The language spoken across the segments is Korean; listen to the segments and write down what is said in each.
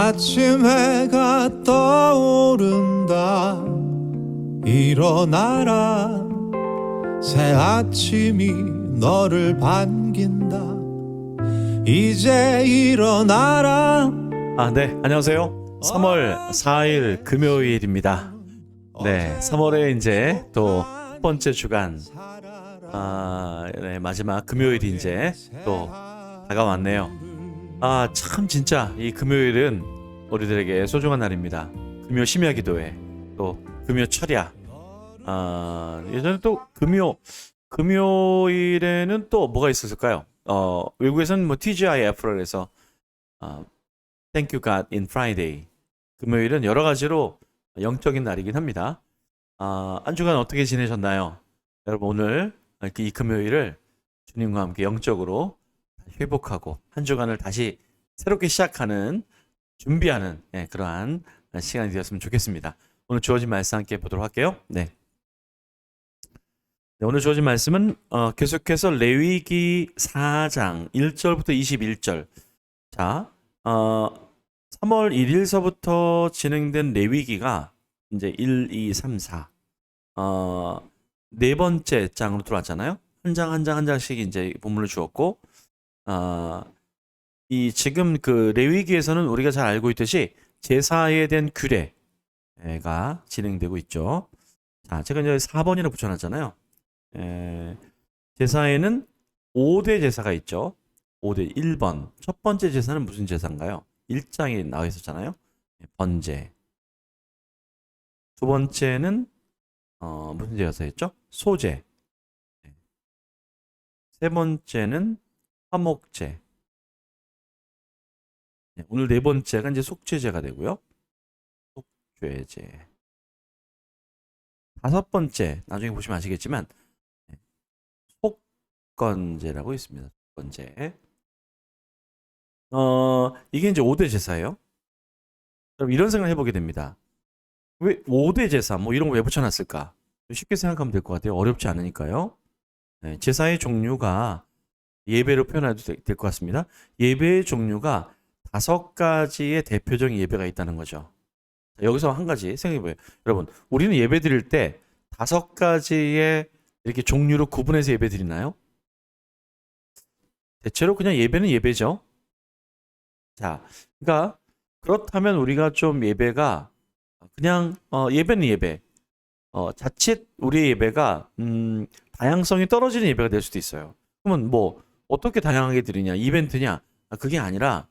아침 해가 떠오른다. 일어나라. 새 아침이 너를 반긴다. 이제 일어나라. 네, 안녕하세요. 3월 4일 금요일입니다. 네, 3월에 이제 또 첫 번째 주간, 네, 마지막 금요일이 이제 또 다가왔네요. 참 진짜 이 금요일은 우리들에게 소중한 날입니다. 금요 심야 기도회, 또 금요 철야. 예전에 또 금요일에는 또 뭐가 있었을까요? 외국에서는 뭐 TGIF를 해서 Thank you God in Friday. 금요일은 여러 가지로 영적인 날이긴 합니다. 한 주간 어떻게 지내셨나요? 여러분 오늘 이 금요일을 주님과 함께 영적으로 회복하고 한 주간을 다시 새롭게 시작하는 준비하는 그러한 시간이 되었으면 좋겠습니다. 오늘 주어진 말씀 함께 보도록 할게요. 네, 오늘 주어진 말씀은 계속해서 레위기 4장 1절부터 21절. 자, 3월 1일서부터 진행된 레위기가 이제 1, 2, 3, 4 네 번째 장으로 들어왔잖아요. 한 장씩 이제 본문을 주었고, 이 지금 그 레위기에서는 우리가 잘 알고 있듯이 제사에 대한 규례가 진행되고 있죠. 자, 제가 이제 4번이라고 붙여놨잖아요. 제사에는 5대 제사가 있죠. 5대 1번. 첫 번째 제사는 무슨 제사인가요? 1장에 나와 있었잖아요. 번제. 두 번째는 무슨 제사였죠? 소제. 세 번째는 화목제. 오늘 네 번째가 이제 속죄제가 되고요. 속죄제. 다섯 번째, 나중에 보시면 아시겠지만 속건제라고 있습니다. 속건제. 이게 이제 5대 제사예요. 그럼 이런 생각을 해보게 됩니다. 왜 5대 제사 뭐 이런 거 왜 붙여놨을까? 쉽게 생각하면 될 것 같아요. 어렵지 않으니까요. 제사의 종류가 예배로 표현해도 될 것 같습니다. 예배의 종류가 5가지의 대표적인 예배가 있다는 거죠. 여기서 한 가지 생각해봐요. 여러분, 우리는 예배 드릴 때 5가지의 이렇게 종류로 구분해서 예배 드리나요? 대체로 그냥 예배는 예배죠. 자, 그러니까 그렇다면 우리가 좀 예배가 그냥 예배는 예배. 자칫 우리의 예배가 다양성이 떨어지는 예배가 될 수도 있어요. 그러면 뭐 어떻게 다양하게 드리냐? 이벤트냐? 그게 아니라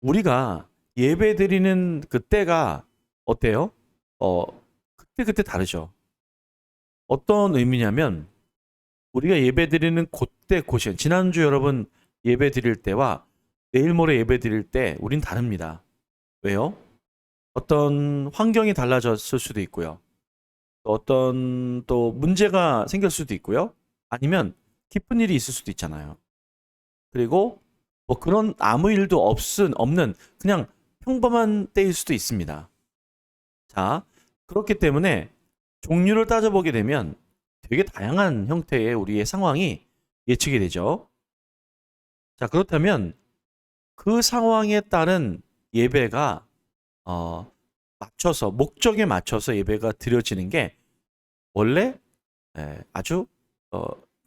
우리가 예배 드리는 그때가 어때요? 그때 다르죠. 어떤 의미냐면 우리가 예배 드리는 그때 곳이 지난주 여러분 예배 드릴 때와 내일 모레 예배 드릴 때 우린 다릅니다. 왜요? 어떤 환경이 달라졌을 수도 있고요. 어떤 또 문제가 생길 수도 있고요. 아니면 기쁜 일이 있을 수도 있잖아요. 그리고 뭐 그런 아무 일도 없는 그냥 평범한 때일 수도 있습니다. 자, 그렇기 때문에 종류를 따져보게 되면 되게 다양한 형태의 우리의 상황이 예측이 되죠. 자, 그렇다면 그 상황에 따른 예배가 목적에 맞춰서 예배가 드려지는 게 원래 아주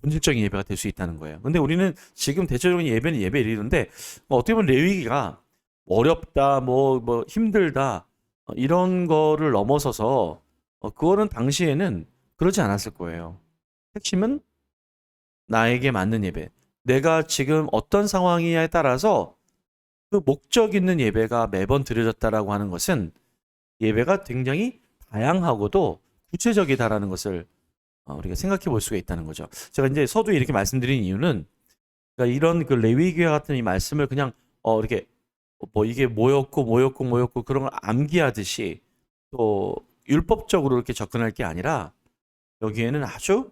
본질적인 예배가 될 수 있다는 거예요. 근데 우리는 지금 대체적인 예배는 예배이는데 어떻게 보면 레위기가 어렵다, 뭐 힘들다 이런 거를 넘어서서 그거는 당시에는 그러지 않았을 거예요. 핵심은 나에게 맞는 예배. 내가 지금 어떤 상황이냐에 따라서 그 목적 있는 예배가 매번 드려졌다라고 하는 것은 예배가 굉장히 다양하고도 구체적이다라는 것을 우리가 생각해 볼 수가 있다는 거죠. 제가 이제 서두에 이렇게 말씀드린 이유는 그러니까 이런 그 레위기와 같은 이 말씀을 그냥 이렇게 뭐 이게 뭐였고 그런 걸 암기하듯이 또 율법적으로 이렇게 접근할 게 아니라 여기에는 아주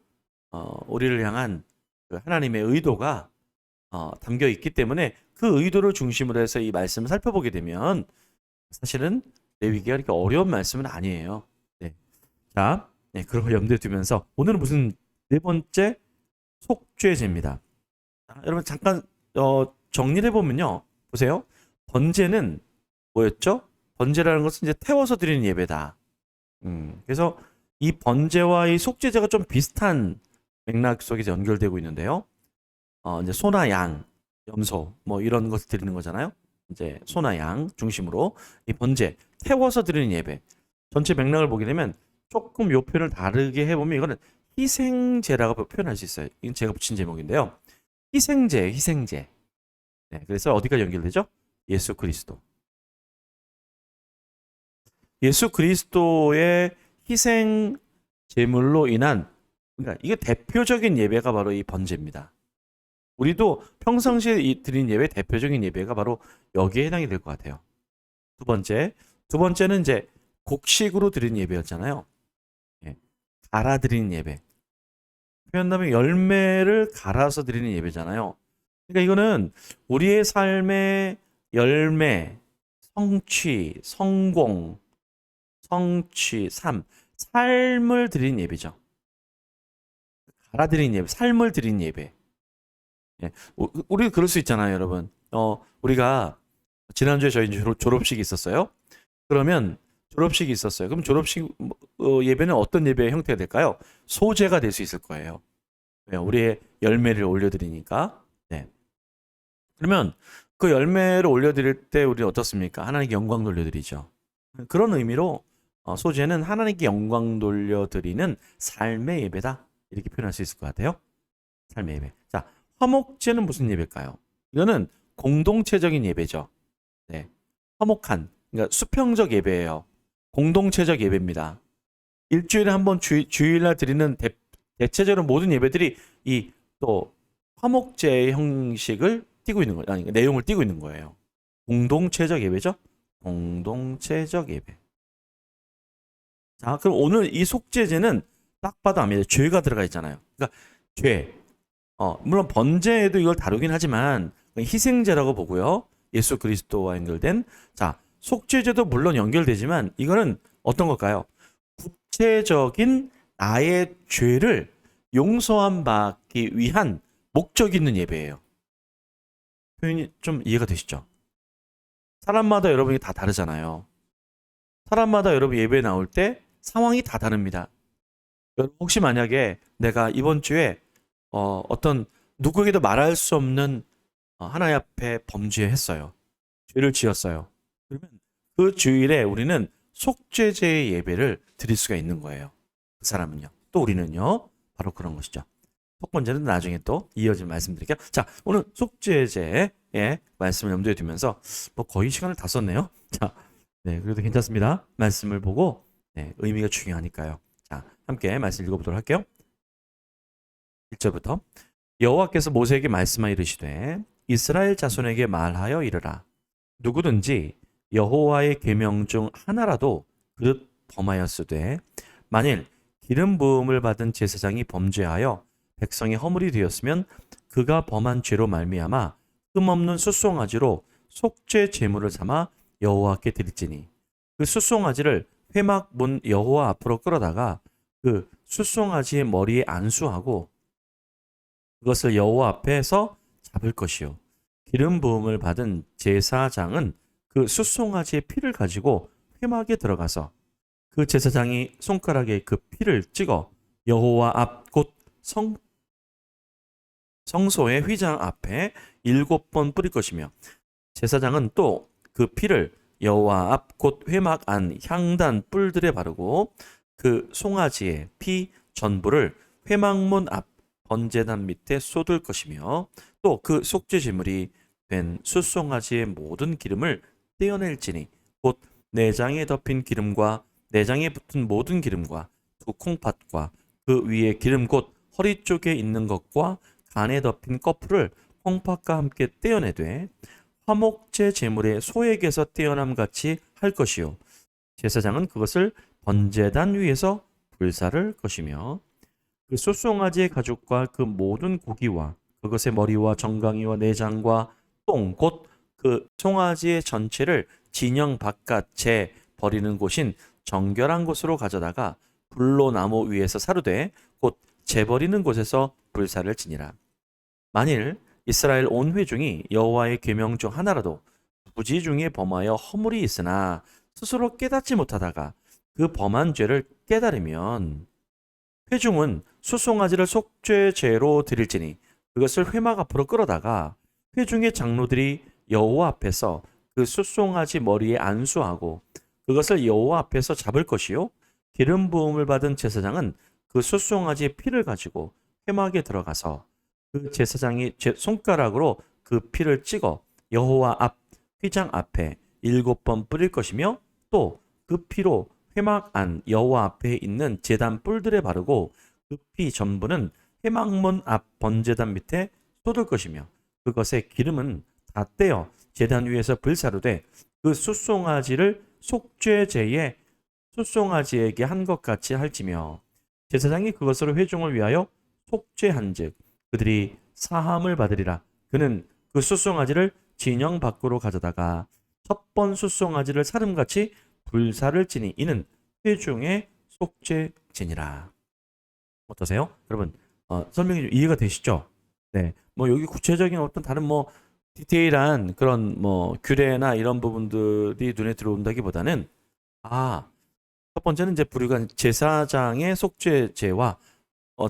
우리를 향한 그 하나님의 의도가 담겨 있기 때문에 그 의도를 중심으로 해서 이 말씀을 살펴보게 되면 사실은 레위기가 이렇게 어려운 말씀은 아니에요. 네. 자, 그런 걸 염두에 두면서 오늘은 무슨 네 번째 속죄제입니다. 자, 여러분 잠깐 정리를 해보면요. 보세요. 번제는 뭐였죠? 번제라는 것은 이제 태워서 드리는 예배다. 그래서 이 번제와 이 속죄제가 좀 비슷한 맥락 속에서 연결되고 있는데요. 이제 소나 양, 염소 뭐 이런 것을 드리는 거잖아요. 이제 소나 양 중심으로 이 번제, 태워서 드리는 예배. 전체 맥락을 보게 되면 조금 요 표현을 다르게 해보면 이거는 희생제라고 표현할 수 있어요. 이건 제가 붙인 제목인데요. 희생제. 네, 그래서 어디가 연결되죠? 예수 그리스도. 예수 그리스도의 희생 제물로 인한, 그러니까 이게 대표적인 예배가 바로 이 번제입니다. 우리도 평상시에 드린 예배, 대표적인 예배가 바로 여기에 해당이 될 것 같아요. 두 번째는 이제 곡식으로 드린 예배였잖아요. 예, 갈아 드리는 예배. 표현하면 열매를 갈아서 드리는 예배잖아요. 그러니까 이거는 우리의 삶의 열매, 성취, 성공, 삶을 드린 예배죠. 갈아 드린 예배, 삶을 드린 예배. 예, 우리 그럴 수 있잖아요, 여러분. 우리가 지난주에 저희 졸업식이 있었어요. 그러면 졸업식이 있었어요. 그럼 졸업식 예배는 어떤 예배의 형태가 될까요? 소제가 될 수 있을 거예요. 우리의 열매를 올려드리니까. 네. 그러면 그 열매를 올려드릴 때 우리는 어떻습니까? 하나님께 영광 돌려드리죠. 그런 의미로 소제는 하나님께 영광 돌려드리는 삶의 예배다. 이렇게 표현할 수 있을 것 같아요. 삶의 예배. 자, 화목제는 무슨 예배일까요? 이거는 공동체적인 예배죠. 네. 화목한, 그러니까 수평적 예배예요. 공동체적 예배입니다. 일주일에 한 번 주일날 드리는 대체적으로 모든 예배들이 이 또 화목제의 형식을 띠고 있는 거예요. 아니, 내용을 띠고 있는 거예요. 공동체적 예배죠. 공동체적 예배. 자, 그럼 오늘 이 속죄제는 딱 봐도 압니다. 죄가 들어가 있잖아요. 그러니까 죄. 물론 번제에도 이걸 다루긴 하지만 희생제라고 보고요. 예수 그리스도와 연결된. 자, 속죄제도 물론 연결되지만 이거는 어떤 걸까요? 구체적인 나의 죄를 용서함 받기 위한 목적 있는 예배예요. 표현이 좀 이해가 되시죠? 사람마다 여러분이 다 다르잖아요. 사람마다 여러분 예배 나올 때 상황이 다 다릅니다. 여러분 혹시 만약에 내가 이번 주에 어떤 누구에게도 말할 수 없는 하나님 앞에 범죄했어요. 죄를 지었어요. 그러면 그 주일에 우리는 속죄제의 예배를 드릴 수가 있는 거예요. 그 사람은요. 또 우리는요. 바로 그런 것이죠. 첫 번째는 나중에 또 이어진 말씀드릴게요. 자, 오늘 속죄제의 말씀을 염두에 두면서 뭐 거의 시간을 다 썼네요. 자, 네, 그래도 괜찮습니다. 말씀을 보고 의미가 중요하니까요. 자, 함께 말씀 읽어보도록 할게요. 1절부터 여호와께서 모세에게 말씀하여 이르시되 이스라엘 자손에게 말하여 이르라. 누구든지 여호와의 계명 중 하나라도 그릇 범하였으되 만일 기름 부음을 받은 제사장이 범죄하여 백성의 허물이 되었으면 그가 범한 죄로 말미암아 흠없는 숫송아지로 속죄 제물을 삼아 여호와께 드릴지니 그 숫송아지를 회막 문 여호와 앞으로 끌어다가 그 숫송아지의 머리에 안수하고 그것을 여호와 앞에서 잡을 것이요 기름 부음을 받은 제사장은 그 숫송아지의 피를 가지고 회막에 들어가서 그 제사장이 손가락에 그 피를 찍어 여호와 앞 곧 성소의 휘장 앞에 7번 뿌릴 것이며 제사장은 또 그 피를 여호와 앞 곧 회막 안 향단 뿔들에 바르고 그 송아지의 피 전부를 회막문 앞 번제단 밑에 쏟을 것이며 또 그 속죄 제물이 된 숫송아지의 모든 기름을 떼어낼지니 곧 내장에 덮인 기름과 내장에 붙은 모든 기름과 두 콩팥과 그 위에 기름 곧 허리 쪽에 있는 것과 간에 덮인 꺼풀을 콩팥과 함께 떼어내되 화목제 제물의 소액에서 떼어남 같이 할 것이요 제사장은 그것을 번제단 위에서 불사를 것이며 그 숫송아지의 가죽과 그 모든 고기와 그것의 머리와 정강이와 내장과 똥 곧 그 송아지의 전체를 진영 바깥에 버리는 곳인 정결한 곳으로 가져다가 불로 나무 위에서 사르되 곧 재버리는 곳에서 불사를 지니라. 만일 이스라엘 온 회중이 여호와의 계명 중 하나라도 부지 중에 범하여 허물이 있으나 스스로 깨닫지 못하다가 그 범한 죄를 깨달으면 회중은 숫송아지를 속죄제로 드릴지니 그것을 회막 앞으로 끌어다가 회중의 장로들이 여호와 앞에서 그 숫송아지 머리에 안수하고 그것을 여호와 앞에서 잡을 것이요 기름 부음을 받은 제사장은 그 숫송아지의 피를 가지고 회막에 들어가서 그 제사장이 손가락으로 그 피를 찍어 여호와 앞 휘장 앞에 7번 뿌릴 것이며 또 그 피로 회막 안 여호와 앞에 있는 제단 뿔들에 바르고 그 피 전부는 회막문 앞 번제단 밑에 쏟을 것이며 그것의 기름은 다 떼어 제단 위에서 불사르되 그 숫송아지를 속죄제에 숫송아지에게 한 것 같이 할지며 제사장이 그것으로 회중을 위하여 속죄한즉 그들이 사함을 받으리라. 그는 그 숫송아지를 진영 밖으로 가져다가 첫 번 숫송아지를 사름같이 불사를 지니 이는 회중의 속죄제니라. 어떠세요? 여러분 설명이 좀 이해가 되시죠? 네, 뭐 여기 구체적인 어떤 다른 뭐 디테일한 그런 뭐 규례나 이런 부분들이 눈에 들어온다기보다는 첫 번째는 이제 불의가 제사장의 속죄제와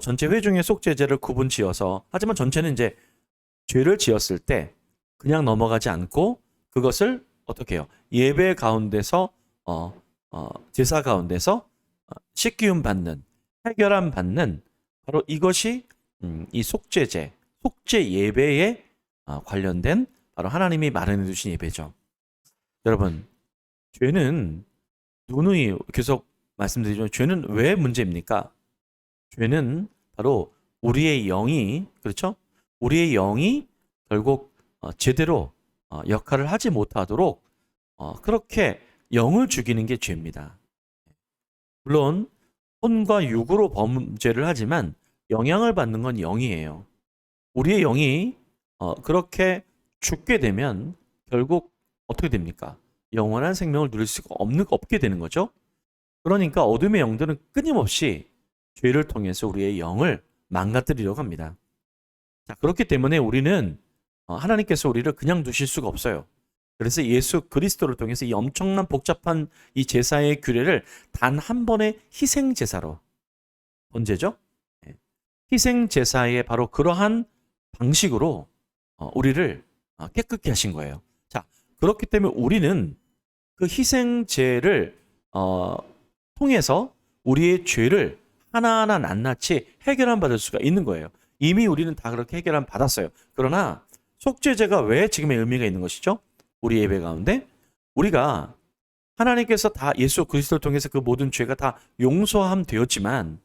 전체 회중의 속죄제를 구분지어서 하지만 전체는 이제 죄를 지었을 때 그냥 넘어가지 않고 그것을 어떻게 해요? 예배 가운데서 제사 가운데서 씻기움 받는 해결함 받는 바로 이것이 이 속죄제, 속죄 예배에 관련된 바로 하나님이 마련해 두신 예배죠. 여러분, 죄는 누누이 계속 말씀드리지만 죄는 왜 문제입니까? 죄는 바로 우리의 영이 그렇죠? 우리의 영이 결국 제대로 역할을 하지 못하도록 그렇게 영을 죽이는 게 죄입니다. 물론 혼과 육으로 범죄를 하지만 영향을 받는 건 영이에요. 우리의 영이 그렇게 죽게 되면 결국 어떻게 됩니까? 영원한 생명을 누릴 수가 없게 되는 거죠. 그러니까 어둠의 영들은 끊임없이 죄를 통해서 우리의 영을 망가뜨리려고 합니다. 자, 그렇기 때문에 우리는 하나님께서 우리를 그냥 두실 수가 없어요. 그래서 예수 그리스도를 통해서 이 엄청난 복잡한 이 제사의 규례를 단 한 번의 희생 제사로 언제죠? 희생 제사의 바로 그러한 방식으로 우리를 깨끗게 하신 거예요. 자, 그렇기 때문에 우리는 그 희생제를 통해서 우리의 죄를 하나하나 낱낱이 해결함 받을 수가 있는 거예요. 이미 우리는 다 그렇게 해결함 받았어요. 그러나 속죄제가 왜 지금의 의미가 있는 것이죠? 우리 예배 가운데 우리가 하나님께서 다 예수 그리스도를 통해서 그 모든 죄가 다 용서함 되었지만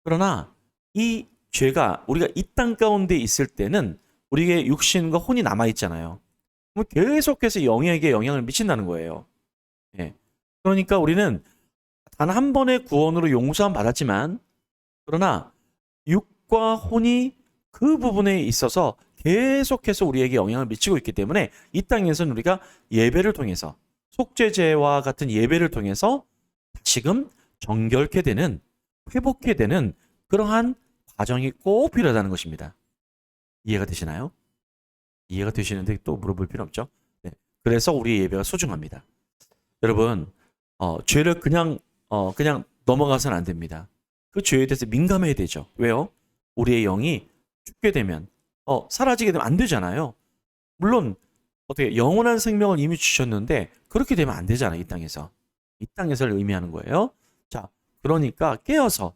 그러나 이 죄가 우리가 이 땅 가운데 있을 때는 우리의 육신과 혼이 남아 있잖아요. 계속해서 영에게 영향을 미친다는 거예요. 예. 그러니까 우리는 단 한 번의 구원으로 용서함 받았지만 그러나 육과 혼이 그 부분에 있어서 계속해서 우리에게 영향을 미치고 있기 때문에 이 땅에서는 우리가 예배를 통해서 속죄제와 같은 예배를 통해서 다시금 정결케 되는 회복케 되는 그러한 과정이 꼭 필요하다는 것입니다. 이해가 되시나요? 이해가 되시는데 또 물어볼 필요 없죠? 네. 그래서 우리의 예배가 소중합니다. 여러분 죄를 그냥 넘어가서는 안 됩니다. 그 죄에 대해서 민감해야 되죠. 왜요? 우리의 영이 죽게 되면 사라지게 되면 안 되잖아요. 물론 어떻게 영원한 생명을 이미 주셨는데 그렇게 되면 안 되잖아요. 이 땅에서. 이 땅에서를 의미하는 거예요. 자, 그러니까 깨어서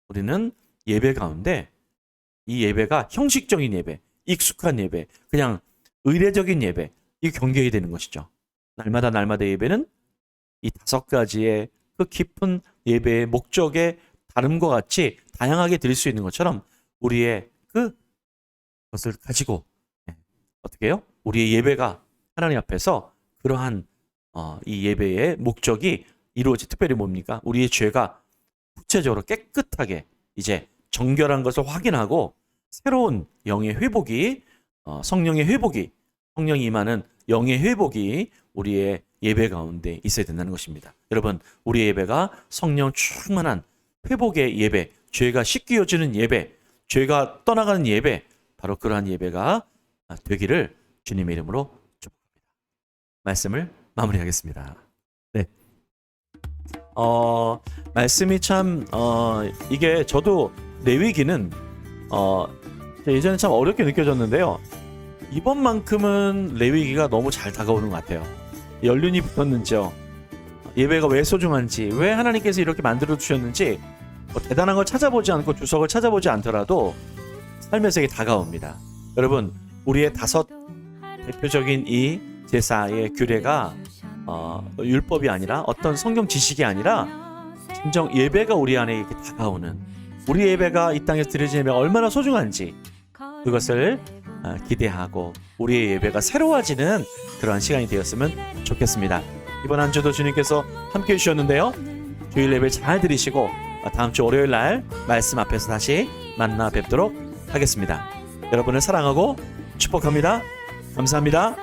우리는 예배 가운데 이 예배가 형식적인 예배, 익숙한 예배, 그냥 의례적인 예배, 이게 경계해야 되는 것이죠. 날마다 예배는 이 5가지의 그 깊은 예배의 목적의 다름과 같이 다양하게 드릴 수 있는 것처럼 우리의 그것을 가지고 어떻게 해요? 우리의 예배가 하나님 앞에서 그러한 이 예배의 목적이 이루어지 특별히 뭡니까? 우리의 죄가 구체적으로 깨끗하게 이제 정결한 것을 확인하고 새로운 영의 회복이 성령의 회복이 성령이 임하는 영의 회복이 우리의 예배 가운데 있어야 된다는 것입니다. 여러분, 우리의 예배가 성령 충만한 회복의 예배, 죄가 씻겨지는 예배, 죄가 떠나가는 예배, 바로 그러한 예배가 되기를 주님의 이름으로 말씀을 마무리하겠습니다. 네. 말씀이 참 이게 저도 레위기는 예전에 참 어렵게 느껴졌는데요. 이번만큼은 레위기가 너무 잘 다가오는 것 같아요. 연륜이 붙었는지요. 예배가 왜 소중한지, 왜 하나님께서 이렇게 만들어 주셨는지 대단한 걸 찾아보지 않고 주석을 찾아보지 않더라도 삶에서 이게 다가옵니다. 여러분, 우리의 5 대표적인 이 제사의 규례가 율법이 아니라 어떤 성경 지식이 아니라 진정 예배가 우리 안에 이렇게 다가오는, 우리 예배가 이 땅에서 드려지는 예배가 얼마나 소중한지 그것을 기대하고 우리의 예배가 새로워지는 그런 시간이 되었으면 좋겠습니다. 이번 한 주도 주님께서 함께해 주셨는데요. 주일 예배 잘 드리시고 다음 주 월요일 날 말씀 앞에서 다시 만나 뵙도록 하겠습니다. 여러분을 사랑하고 축복합니다. 감사합니다.